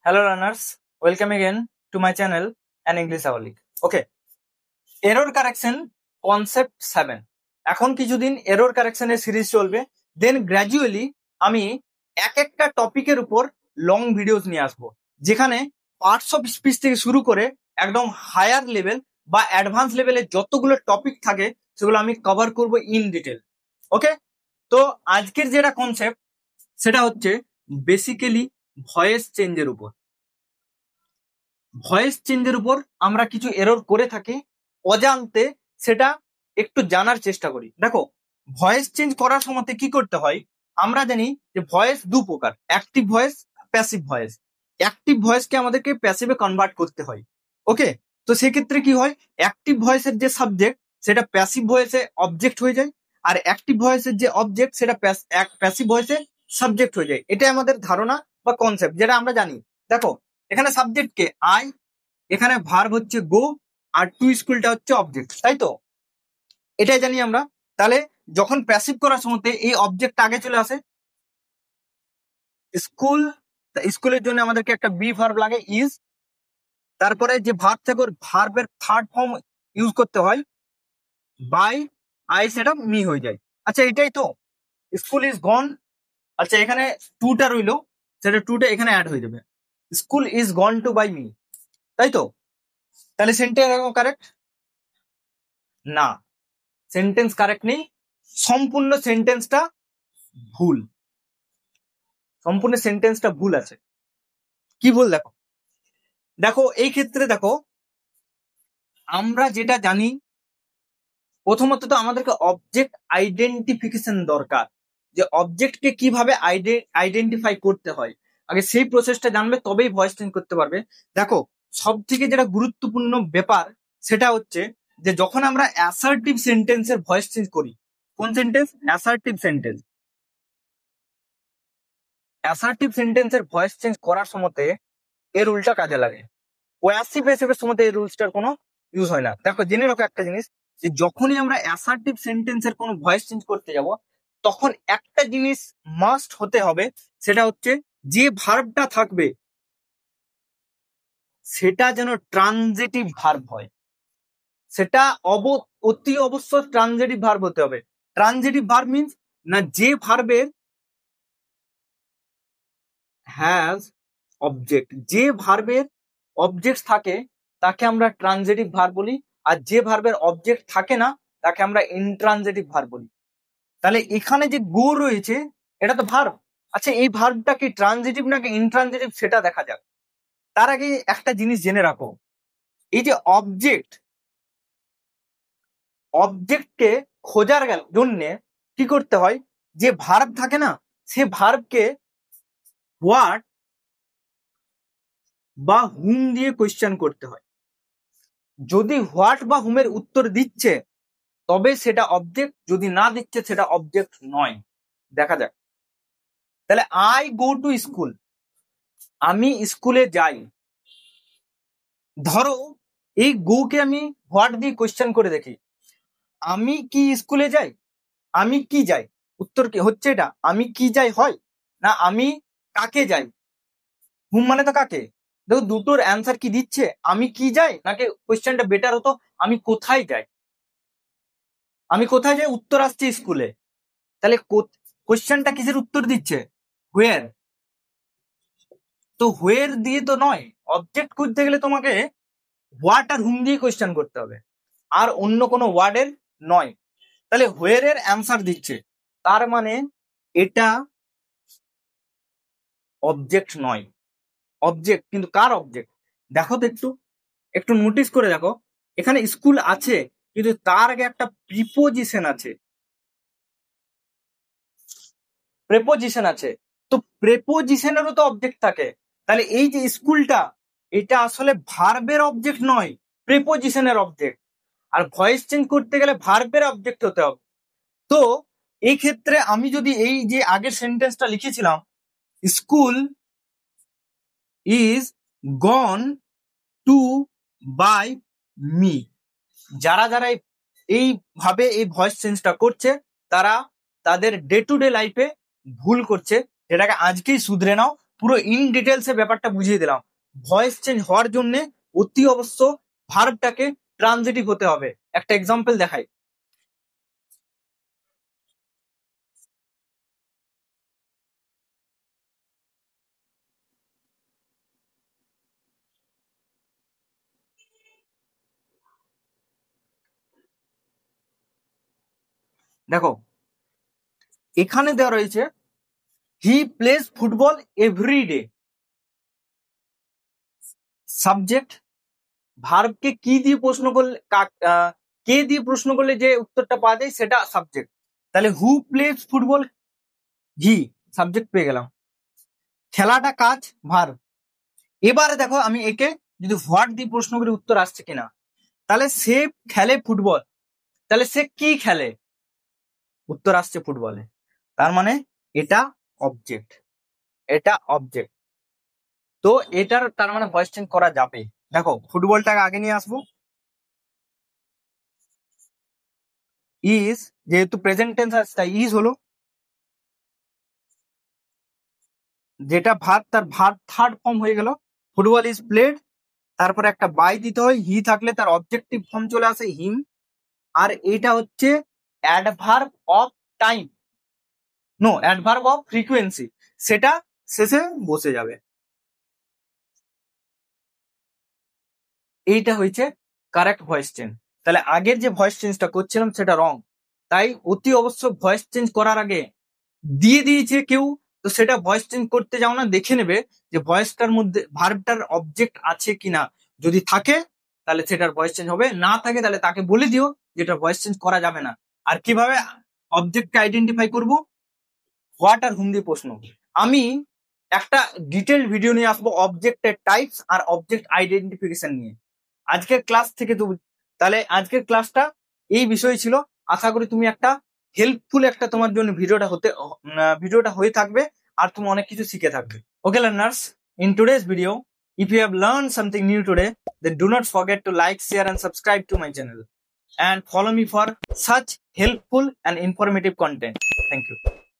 Hello learners, welcome again to my channel and English Hourly. Okay, error correction concept 7. এখন কিছুদিন error correction এর series চলবে, দেন gradually আমি এক একটা টপিকের উপর লং ভিডিওস নিয়ে আসবো, যেখানে পার্টস অফ স্পিচ থেকে শুরু করে একদম হায়ার লেভেল বা অ্যাডভান্স লেভেলের যতগুলো টপিক থাকে সেগুলো আমি কভার করব ইন ডিটেল। ওকে, তো আজকের যেটা কনসেপ্ট সেটা হচ্ছে বেসিক্যালি ভয়েস চেঞ্জের উপর। ভয়েস চেঞ্জের উপর আমরা কিছু এরর করে থাকি অজান্তে, সেটা একটু জানার চেষ্টা করি। দেখো, ভয়েস চেঞ্জ করার সময় কি করতে হয় আমরা জানি যে ভয়েস দু প্রকার, active voice, passive voice. Active ভয়েসকে আমাদেরকে প্যাসিভে কনভার্ট করতে হয়। ওকে, তো সেক্ষেত্রে কি হয়, অ্যাক্টিভ ভয়েসের যে সাবজেক্ট সেটা প্যাসিভ ভয়েসে অবজেক্ট হয়ে যায়, আর অ্যাক্টিভ ভয়েসের যে অবজেক্ট সেটা প্যাসিভ ভয়েসে সাবজেক্ট হয়ে যায়। এটাই আমাদের ধারণা বা কনসেপ্ট, যেটা আমরা জানি। দেখো, এখানে সাবজেক্ট কে আই, এখানে ভার্ব হচ্ছে গো, আর টু স্কুলটা হচ্ছে অবজেক্ট, তাই তো? এটাই জানি আমরা। তাহলে যখন প্যাসিভ করার সময় এই অবজেক্ট আগে চলে আসে, স্কুল, স্কুলের জন্য আমাদেরকে একটা বি ভার্ব লাগে ইজ, তারপরে যে ভার্ব থাকে ওর ভার্বের থার্ড ফর্ম ইউজ করতে হয় বাই, আই সেটা মি হয়ে যায়। আচ্ছা, এটাই তো স্কুল ইজ গন। আচ্ছা, এখানে টুটা রইলো, সেটা টুটা এখানে অ্যাড হয়ে যাবে, school is gone to by me, তাই তো? তাহলে সেন্টেন্স কারেক্ট? না, সেন্টেন্স কারেক্ট নেই, সম্পূর্ণ সেন্টেন্সটা ভুল, সম্পূর্ণ সেন্টেন্সটা ভুল আছে। কি ভুল? দেখো দেখো এই ক্ষেত্রে দেখো, আমরা যেটা জানি, প্রথমত তো আমাদেরকে অবজেক্ট আইডেন্টিফিকেশন দরকার, যে অবজেক্টকে কিভাবে আইডেন্টিফাই করতে হয়। আগে সেই প্রসেসটা জানবে, তবেই ভয়েস চেঞ্জ করতে পারবে। দেখো, সব থেকে যেটা গুরুত্বপূর্ণ ব্যাপার সেটা হচ্ছে যে যখন আমরা অ্যাসার্টিভ সেন্টেন্সের ভয়েস চেঞ্জ করি, কোন সেন্টেন্স? Assertive sentence. অ্যাসার্টিভ সেন্টেন্সের ভয়েস চেঞ্জ করার সময় এর রুলটা কাজে লাগে। প্যাসিভ এর সময় এই রুলসটার কোনো ইউজ হয় না। দেখো, জেনে রাখো একটা জিনিস, যে যখনই আমরা অ্যাসার্টিভ সেন্টেন্সের কোনো ভয়েস চেঞ্জ করতে যাব, তখন একটা জিনিস মাস্ট হতে হবে, সেটা হচ্ছে যে ভার্বটা থাকবে সেটা যেন ট্রানজিটিভ ভার্ব হয়। সেটা অতি অবশ্যই ট্রানজিটিভ ভার্ব হতে হবে। ট্রানজিটিভ ভার্ব মিন্স না, যে ভার্বের হ্যাজ অবজেক্ট, যে ভার্বের অবজেক্ট থাকে তাকে আমরা ট্রানজিটিভ ভার্ব বলি, আর যে ভার্বের অবজেক্ট থাকে না তাকে আমরা ইনট্রানজিটিভ ভার্ব বলি। তাহলে এখানে যে গো রয়েছে এটা তো ভার্ব। আচ্ছা, এই ভার্বটা কি ট্রানজিটিভ নাকি ইনট্রানজিটিভ সেটা দেখা যাক। তার আগে একটা জিনিস জেনে রাখো, এই যে অবজেক্টকে খোঁজার জন্য কি করতে হয়, যে ভার্ব থাকে না সে ভার্বকে হোয়াট বা হুম দিয়ে কোয়েশ্চেন করতে হয়। যদি হোয়াট বা হুমের উত্তর দিচ্ছে তবে সেটা অবজেক্ট, যদি না দিচ্ছে সেটা অবজেক্ট নয়। দেখা যাক। তাহলে আই গো টু স্কুল, আমি স্কুলে যাই। ধরো এই গো কে আমি হোয়াট দিয়ে কোয়েশ্চেন করে দেখি, আমি কি স্কুলে যাই, আমি কি যাই, উত্তর কি হচ্ছে? এটা আমি কি যাই হয় না, আমি কাকে যাই। হুম মানে তো কাকে। দেখো, দুটোর অ্যান্সার কি দিচ্ছে, আমি কি যাই নাকি কোয়েশ্চেনটা বেটার হতো আমি কোথায় যাই। আমি কোথায় যাই, উত্তর আসছে স্কুলে। তাহলে কোয়েশ্চেনটা কিসের উত্তর দিচ্ছে? হোয়ার। তো হোয়ার দিয়ে তো নয়, অবজেক্ট খুঁজতে গেলে তোমাকে হোয়াট আর হুম দিয়ে কোয়েশ্চেন করতে হবে, আর অন্য কোনো ওয়ার্ডের নয়। তাহলে হোয়ার এর অ্যান্সার দিচ্ছে, তার মানে এটা অবজেক্ট নয়। অবজেক্ট কিন্তু কার অবজেক্ট? দেখো তো, একটু একটু নোটিস করে দেখো, এখানে স্কুল আছে কিন্তু তার আগে একটা প্রিপোজিশন আছে, প্রেপোজিশন আছে। তো প্রেপোজিশনেরও তো অবজেক্ট থাকে। তাহলে এই যে স্কুলটা, এটা আসলে ভার্বের অবজেক্ট নয়, প্রেপোজিশনের অবজেক্ট। আর ভয়েস চেঞ্জ করতে গেলে ভার্বের অবজেক্ট হতে হবে। তো এই ক্ষেত্রে আমি যদি এই যে আগের সেন্টেন্সটা লিখেছিলাম, school is gone to by me, যারা যারা এইভাবে এই ভয়েস চেঞ্জটা করছে তারা তাদের ডে টু ডে লাইফে ভুল করছে, যেটাকে আজকেই শুধরে নাও, পুরো ইন ডিটেলসে ব্যাপারটা বুঝিয়ে দিলাম। ভয়েস চেঞ্জ হওয়ার জন্য অতি অবশ্য ভার্বটাকে ট্রানজিটিভ হতে হবে। একটা এক্সাম্পল দেখাই। দেখো এখানে দেওয়া রয়েছে he plays football every day. Subject ভার্বকে কি দিয়ে প্রশ্ন করলে, কে দিয়ে প্রশ্ন করলে যে উত্তরটা পাওয়া যায় সেটা সাবজেক্ট। তাহলে হু প্লেজ ফুটবল, হি সাবজেক্ট পেয়ে গেলাম। খেলাটা কাজ, ভার্ব। এবারে দেখো আমি একে যদি হোয়াট দিয়ে প্রশ্ন করি উত্তর আসছে কিনা। তাহলে সে খেলে ফুটবল, তাহলে সে কি খেলে, উত্তর আসছে ফুটবলে। তার মানে এটা অবজেক্ট, এটা অবজেক্ট। তো এটার তার মানে ভয়েস চেঞ্জ করা যাবে। দেখো ফুটবলটাকে আগে নিয়ে আসবো। ইজ, যেহেতু প্রেজেন্ট টেন্স আসছে তাই ইজ হলো। যেটা ভার্ব তার ভার্ব থার্ড ফর্ম হয়ে গেল, ফুটবল ইজ প্লেড। তারপরে একটা বাই দিতে হয়, হি থাকলে তার অবজেক্টিভ ফর্ম চলে আসে হিম। আর এটা হচ্ছে adverb of time, no adverb of frequency, সেটা শেষে বসে যাবে। এইটা হয়েছে কারেক্ট ভয়েস চেঞ্জ। তাহলে আগের যে ভয়েস চেঞ্জটা করছিলাম সেটা রং। তাই অতি অবশ্যক ভয়েস চেঞ্জ করার আগে দিয়ে দিয়েছে কেউ, তো সেটা ভয়েস চেঞ্জ করতে যাও না, দেখে নেবে যে ভয়েসটার মধ্যে ভার্বটার অবজেক্ট আছে কিনা। যদি থাকে তাহলে সেটার ভয়েস চেঞ্জ হবে, না থাকে তাহলে তাকে বলে দিও যেটা ভয়েস চেঞ্জ করা যাবে না। আর কিভাবে অবজেক্টকে আইডেন্টিফাই করব, হোয়াট আর হুম দিয়ে প্রশ্ন। আমি একটা ডিটেল ভিডিও নিয়ে আসবো অবজেক্টের টাইপস আর অবজেক্ট আইডেন্টিফিকেশন নিয়ে আজকের ক্লাস থেকে। তাহলে আজকের ক্লাসটা এই বিষয় ছিল। আশা করি তুমি একটা হেল্পফুল একটা তোমার জন্য ভিডিওটা হয়ে থাকবে আর তুমি অনেক কিছু শিখে থাকবে। ওকে learners, in today's video, if you have learned something new today, then do not forget to like, share and subscribe to my channel and follow me for such helpful and informative content. Thank you.